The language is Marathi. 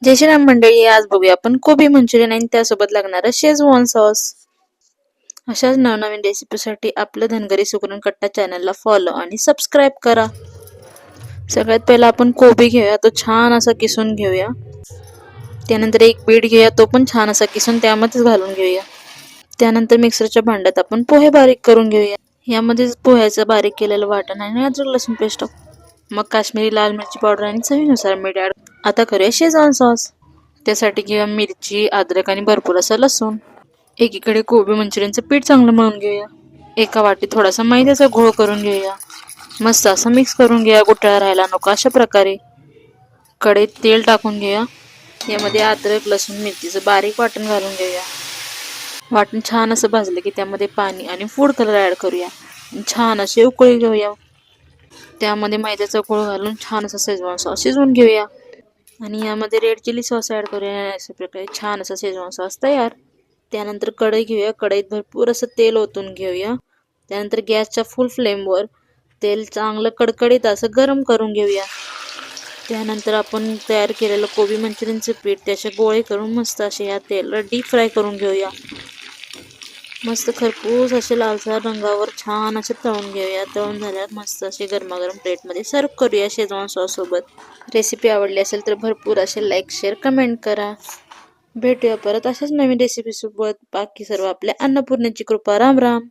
जय श्रीराम मंडळी, आज बघूया आपण कोबी मंचुरियन आणि त्यासोबत लागणारा शेजवान सॉस. अशाच नवनवीन रेसिपीसाठी आपलं धनगरी सुगरण कट्टा चॅनलला फॉलो आणि सबस्क्राईब करा. सगळ्यात पहिला आपण कोबी घेऊया, तो छान असा किसून घेऊया. त्यानंतर एक बीट घेऊया, तो पण छान असा किसून त्यामध्येच घालून घेऊया. त्यानंतर मिक्सरच्या भांड्यात आपण पोहे बारीक करून घेऊया. यामध्ये पोह्याचं बारीक केलेलं वाटण आणि अद्रक लसूण पेस्ट टाकू. मग काश्मीरी लाल मिरची पावडर आणि चवीनुसार मीठ ऍड. आता करूया शेजवान सॉस. त्यासाठी घेऊया मिरची, अद्रक आणि भरपूर असं लसूण. एकीकडे कोबी मंचुरियनचं पीठ चांगलं मळून घेऊया. एका वाटीत थोडासा मैद्याचा घोळ करून घेऊया. मस्त असं मिक्स करून घेऊया, गुठळा राहायला नको अशा प्रकारे. कढईत तेल टाकून घेऊया. यामध्ये अद्रक लसूण मिरचीचं बारीक वाटण घालून घेऊया. वाटण छान असं भाजलं की त्यामध्ये पाणी आणि फूड कलर ऍड करूया. छान असे उकळी घेऊया. त्यामध्ये मैद्याचा गोळ घालून छान असं शेजवान सॉस शिजवून घेऊया. आणि यामध्ये रेड चिली सॉस ऍड करूया. अशा प्रकारे छान असा शेजवान सॉस तयार. त्यानंतर कढई घेऊया. कढईत भरपूर असं तेल ओतून घेऊया. त्यानंतर गॅसच्या फुल फ्लेमवर तेल चांगलं कडकडीत असं गरम करून घेऊया. त्यानंतर आपण तयार केलेलं कोबी मंचुरियनचं पीठ त्याचे गोळे करून मस्त असे या तेलाला डीप फ्राय करून घेऊया. मस्त खरपूस असे लालसर रंगावर छान असे तळून घेऊया. तळून झाल्यावर मस्त असे गरमागरम प्लेटमध्ये सर्व करूया शेजवान सॉस सोबत. रेसिपी आवडली असेल तर भरपूर असे लाईक शेअर कमेंट करा. भेटूया परत अशाच नवीन रेसिपी सोबत. बाकी सर्व आपल्या अन्नपूर्णेची कृपा. राम राम.